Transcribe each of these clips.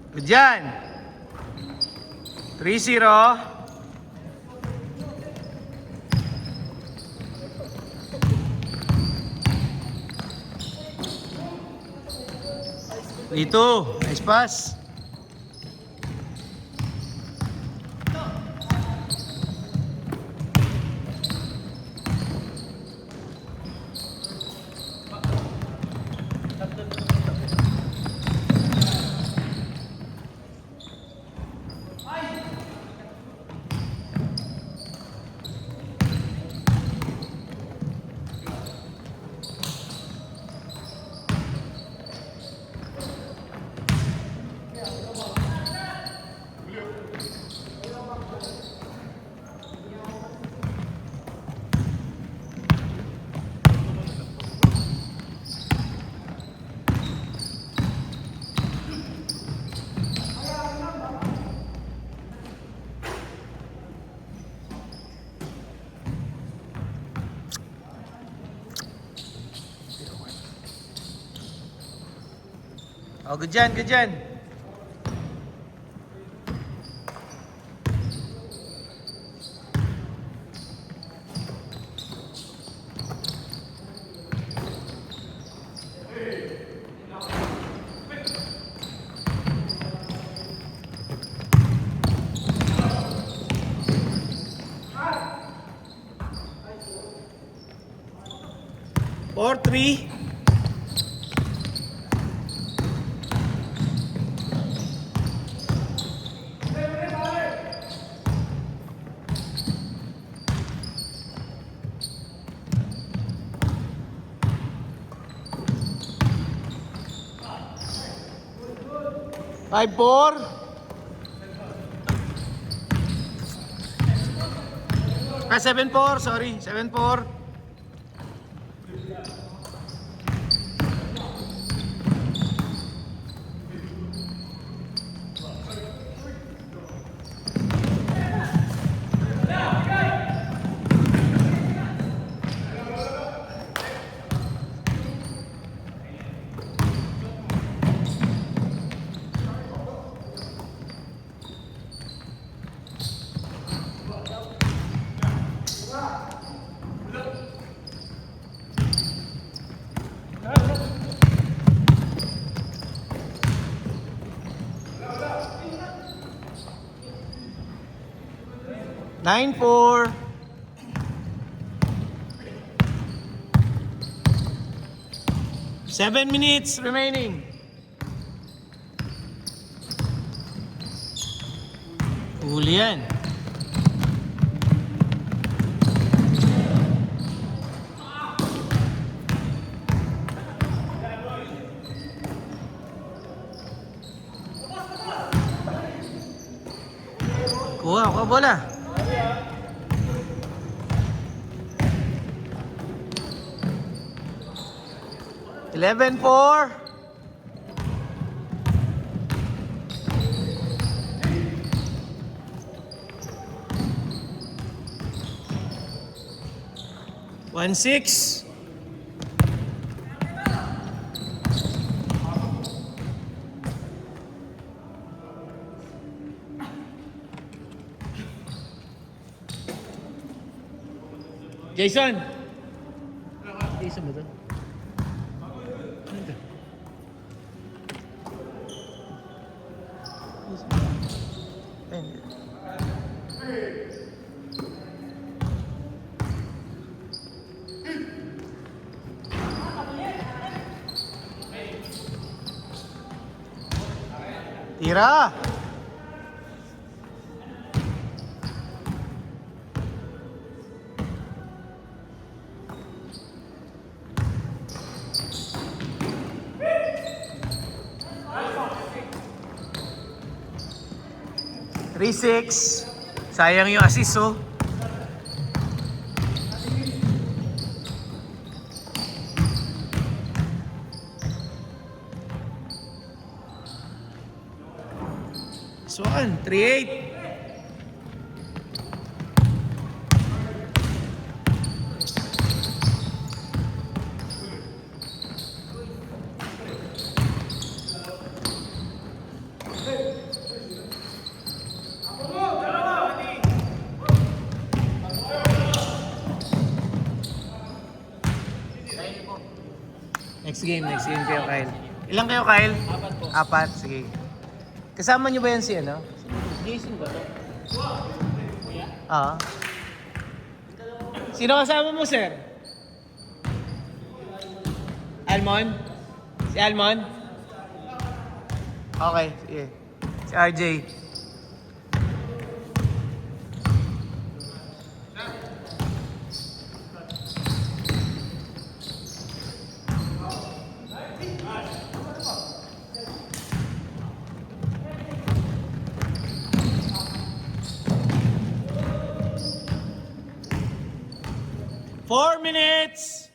Good dyan. 3-0. Dito. Nice pass. Oh, good dyan, good dyan. Or 3. Five, 4. Ah, 7-4. Sorry. 7-4. Nine, 4. Seven minutes remaining. Huli yan. Kuha bola. Eleven, 4. One, 6. Jason. Jason ba ito? Tira. Three, 6. Sayang yung assist, oh. This one, 3-8. Next game kayo, Kyle. Ilang kayo, Kyle? Apat, sige. Kasama niyo ba yan si ano? Jason ba to? Sino kasama mo, sir? Almon? Si Almon? Okay, sige. Si RJ. Four minutes!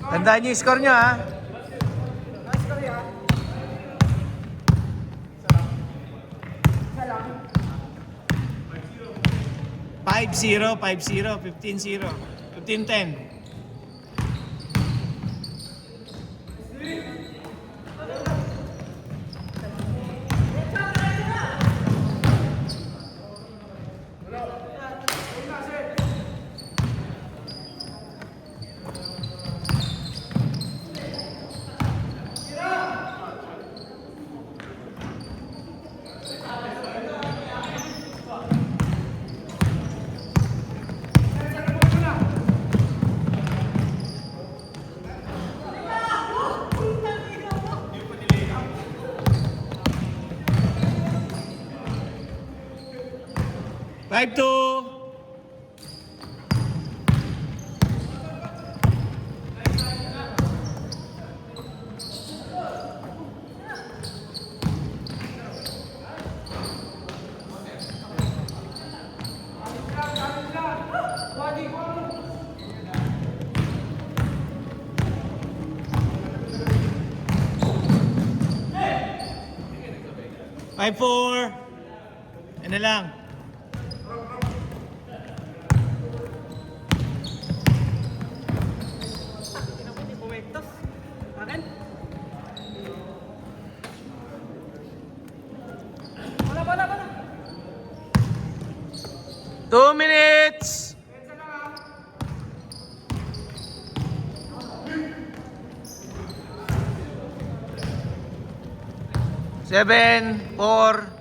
Tandaan niyo yung score niyo, ha? 5-0, 5-0, 15-0, 15-10. Five two. Five four. Yan na lang. Two minutes. Seven, four.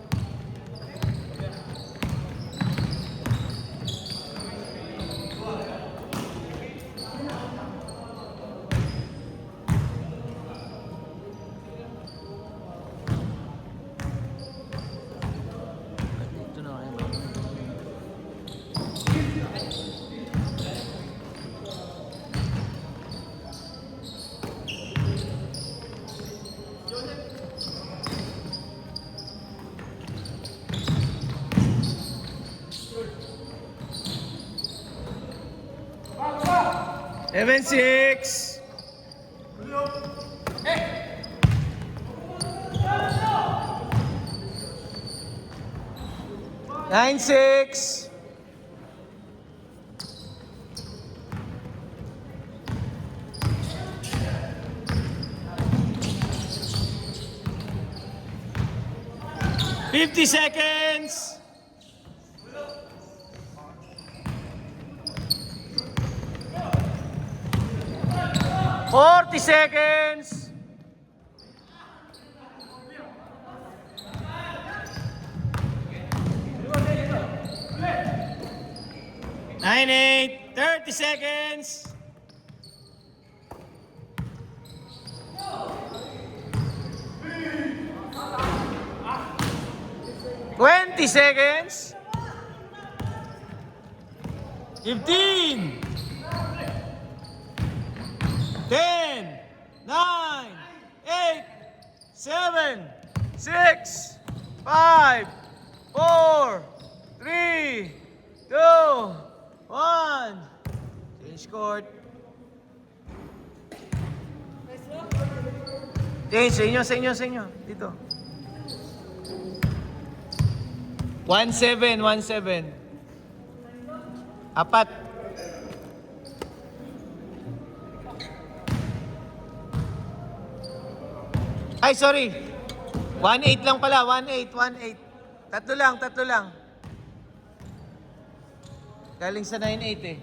Seven six. Nine six. $50 seconds. 40 seconds. 9-8, 30 seconds. 20 seconds. 15. 10, 9, 8, 7, 6, 5, 4, 3, 2, 1. Change court. Change, sa inyo. Dito. 1-7, 1-7. Apat. Ay, sorry. 1-8 lang pala. 1-8, 1-8. Tatlo lang. Galing sa 9-8 eh.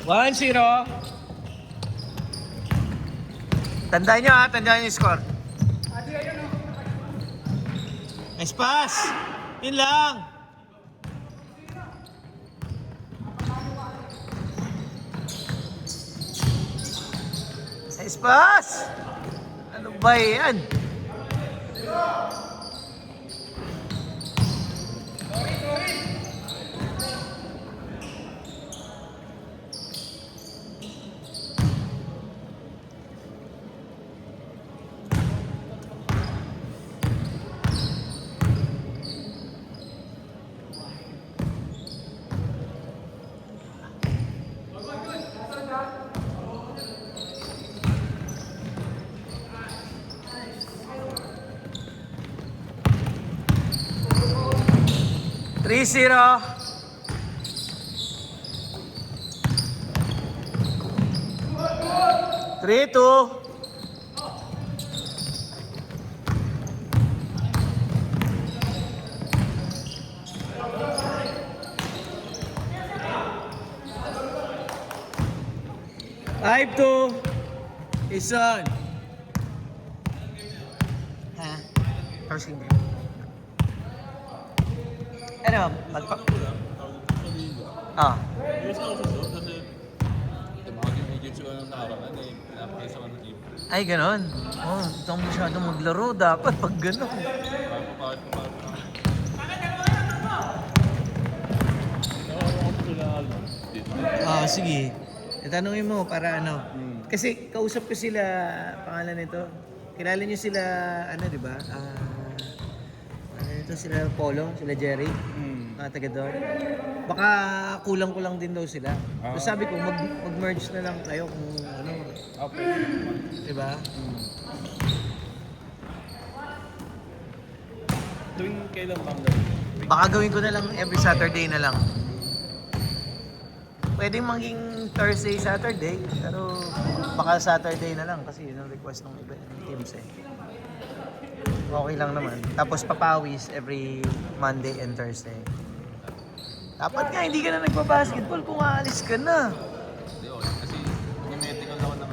One, zero. Tandaan nyo ha, tandaan nyo yung score. Nice pass. Yun lang. Nice pass. Ano ba yan? Three, zero. Three, two. Five, two. It's on. Ha? First game. Ano? Magpa... Ah. Yes, ako sa show kasi tumawag yung agency ko ng nakaraan eh. Pinapakay sa kanong team. Ay, ganon. Oh, ito masyadong maglaro. Dapat pag ganon. Bakit pa. Ako sila dito. Ah, sige. Tanungin mo para ano. Kasi kausap ko sila, pangalan nito. Kilala niyo sila, ano, di ba? Ano nito, sila Polo, sila Jerry. Mga taga doon. Baka kulang-kulang din daw sila. So sabi ko, mag-merge na lang kayo kung ano. Okay. Di ba? Tuwing kailan bang gawin? Baka gawin ko na lang every Saturday na lang. Pwedeng maging Thursday, Saturday. Pero baka Saturday na lang kasi yun ang request ng iba ng teams eh. Okay lang naman. Tapos papawis every Monday and Thursday. Dapat nga hindi ka na nagpa-basketball kung aalis ka na. Hindi, okay. Kasi medical ako ng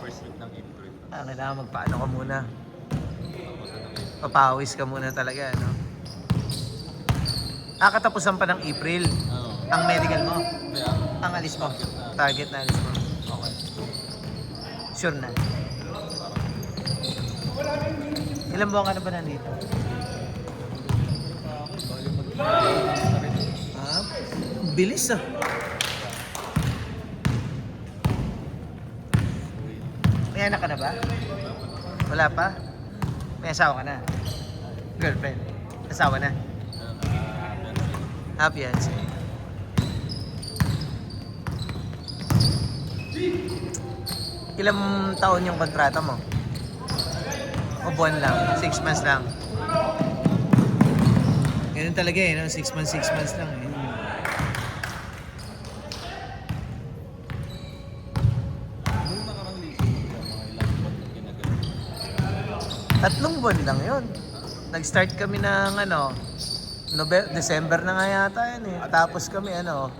first week ng April. Kailangan magpaano ka muna. Tapos ano eh. Papawis ka muna talaga, no? Katapusan pa ng April. Oo. Ang medical mo. Kaya, Ang alis mo. Target na alis mo. okay. Sure na. Ilang buwan ka na ba nandito? Ah, bilis ah. May anak ka na ba? Wala pa? May asawa ka na? Girlfriend? Asawa na? Happy fiancé. Ilang taon yung kontrata mo? O buwan lang? 6 months lang? Ganun talaga eh, no? 6 months lang eh. Nung nakarang linggo, mga ilang buwan na ginagawa. 3 buwan lang yun. Nag-start kami ng ano, December na nga yata yan eh. Tapos kami ano,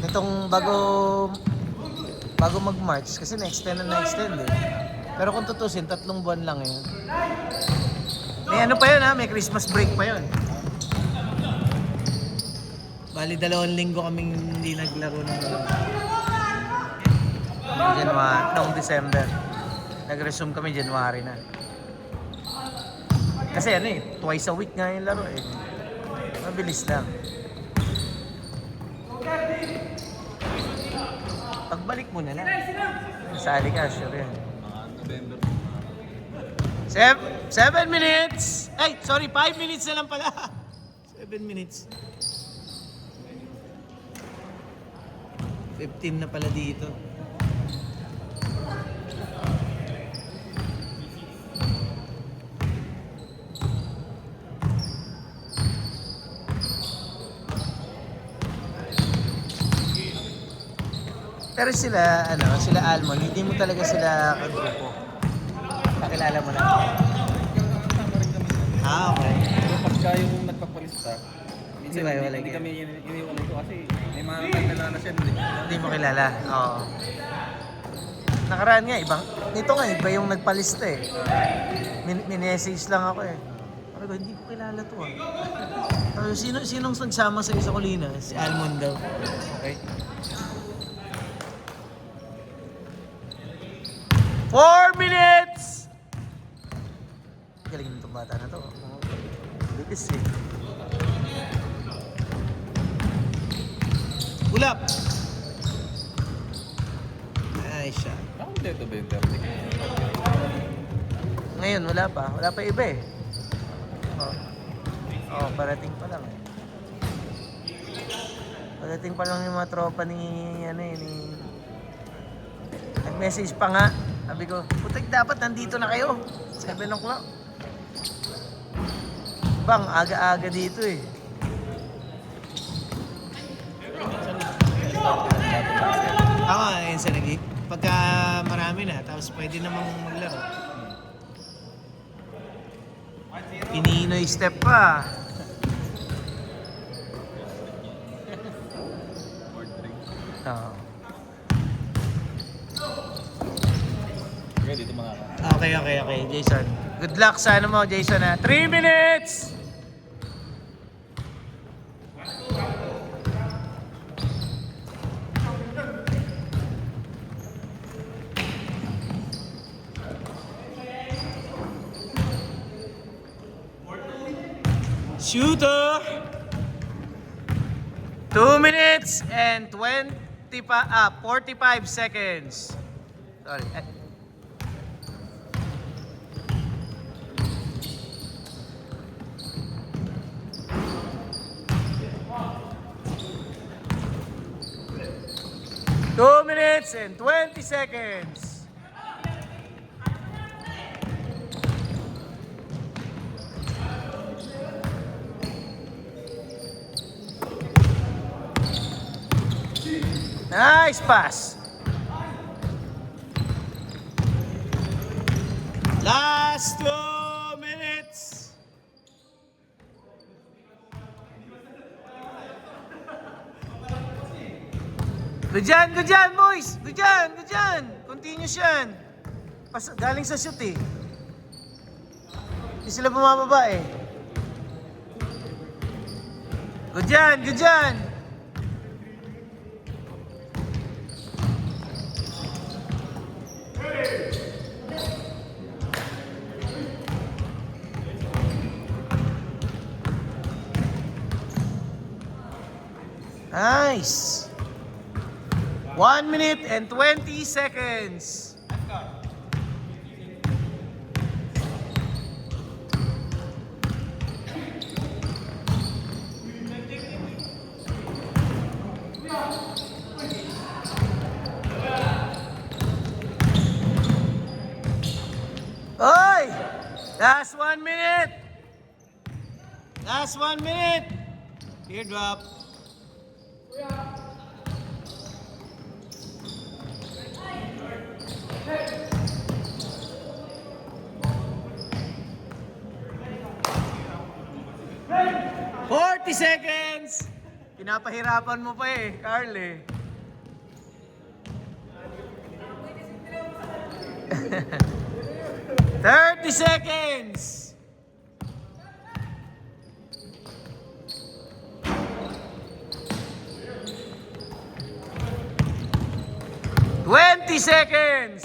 nitong bago mag-March, kasi na-extend eh. Pero kung tutusin, 3 buwan lang yun. May ano pa yun ha, may Christmas break pa yun. Bali 2 linggo kaming hindi naglaro ng January, noong December. Nag-resume kami January na. Kasi ano eh, twice a week nga yung laro eh. Mabilis lang. Pagbalik mo na lang. Nasali ka, sure yan. Mga November. 7 minutes! Ay, sorry, 5 minutes na lang pala. 7 minutes. 15 na pala dito. Pero sila, sila Almond, hindi mo talaga sila kagrupo. Pakilala mo na. Ah, okay. Pero pagka yung nagpapalista, minsan Hindi ba, wala hindi yan. kami iniwan ito kasi may mga kantala na siya. Hindi mo kilala. Oo. Nakaraan nga, ibang, ito nga, iba yung nagpalista eh. Minessage lang ako eh. Sabi ko, hindi ko kilala to ah. Sabi ko, sinong nagsama sa isa Colina? Si Almond daw. Okay. 4 minutes! Galing nitong bata na to. Bilis eh. Ulap! Ay, siya. Ako dito ba yung Ngayon, wala pa. Wala pa iba eh. Parating pa lang eh. Parating pa lang yung mga tropa ni, nag-message pa nga. Sabi ko, putik dapat nandito na kayo. 7 o'clock. Bang, aga-aga dito eh. Ako, yun sa nag pagka marami na, tapos pwede namang maglaro. Pininoy step pa. Oo. Okay, dito mga Okay, Jason. Good luck sa ano mo, Jason ha. 3 minutes! Shooter! 2 minutes and 45 seconds. Sorry. 2 minutes and 20 seconds. Nice pass. Last 2 minutes. Good dyan, boys. Good dyan. Continuous yan. Galing sa shoot eh. Hindi sila bumababa eh. Good dyan. Nice. 1 minute and 20 seconds. Oy! Last 1 minute. Last 1 minute. Teardrop. Hey! 40 seconds! Pinapahirapan mo pa eh, Carl eh. $30 seconds! 20 seconds!